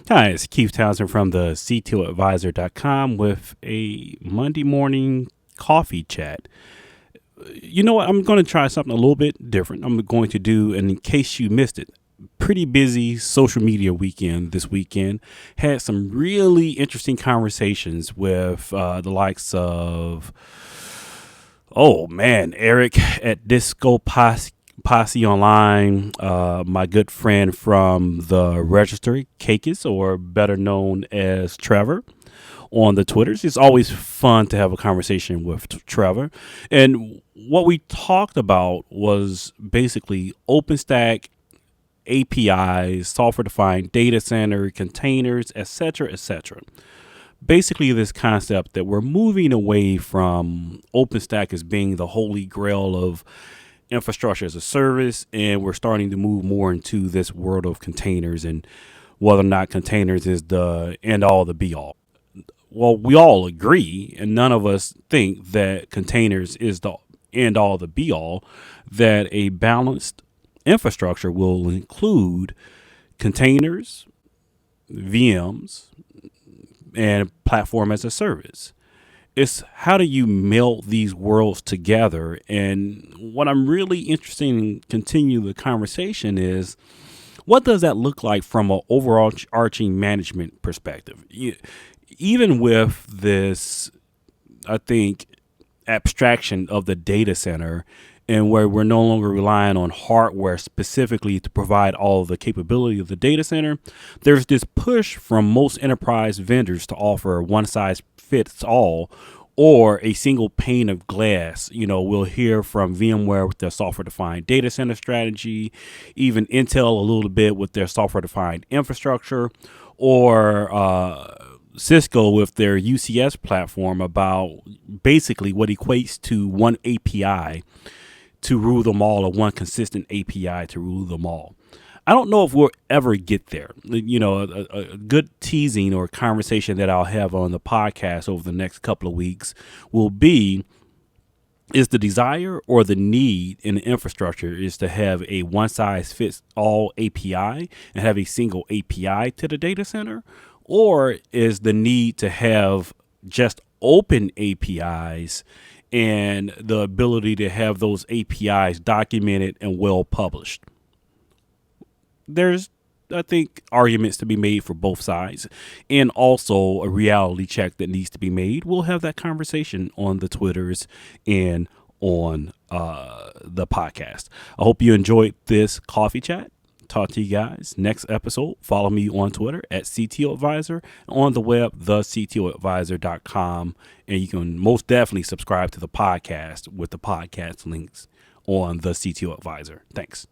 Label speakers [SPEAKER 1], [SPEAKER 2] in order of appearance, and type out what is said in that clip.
[SPEAKER 1] Hi, it's Keith Townsend from the CTOadvisor.com with a Monday morning coffee chat. You know what? I'm going to try something a little bit different. I'm going to do, and in case you missed it, pretty busy social media weekend this weekend. Had some really interesting conversations with the likes of, oh man, Eric at Disco Posse Online, my good friend from the Registry, Cakis, or better known as Trevor, on the Twitters. It's always fun to have a conversation with Trevor. And what we talked about was basically OpenStack, APIs, software-defined data center, containers, etc., etc. Basically, this concept that we're moving away from OpenStack as being the holy grail of infrastructure as a service, and we're starting to move more into this world of containers and whether or not containers is the end all, the be all. Well, we all agree, and none of us think that containers is the end all, the be all, that a balanced infrastructure will include containers, VMs, and platform as a service. It's how do you meld these worlds together? And what I'm really interested in continue the conversation is, what does that look like from an overall arching management perspective? Even with this, I think, abstraction of the data center, and where we're no longer relying on hardware specifically to provide all of the capability of the data center, there's this push from most enterprise vendors to offer a one size fits all or a single pane of glass. We'll hear from VMware with their software defined data center strategy, even Intel a little bit with their software defined infrastructure, or Cisco with their UCS platform about basically what equates to one API to rule them all, or one consistent API to rule them all. I don't know if we'll ever get there. A good teasing or conversation that I'll have on the podcast over the next couple of weeks will be, is the desire or the need in the infrastructure is to have a one size fits all API and have a single API to the data center? Or is the need to have just open APIs and the ability to have those APIs documented and well published? There's, I think, arguments to be made for both sides, and also a reality check that needs to be made. We'll have that conversation on the Twitters and on the podcast. I hope you enjoyed this coffee chat. Talk to you guys next episode. Follow me on Twitter at CTO Advisor, on the web, thectoadvisor.com. And you can most definitely subscribe to the podcast with the podcast links on the CTO Advisor. Thanks.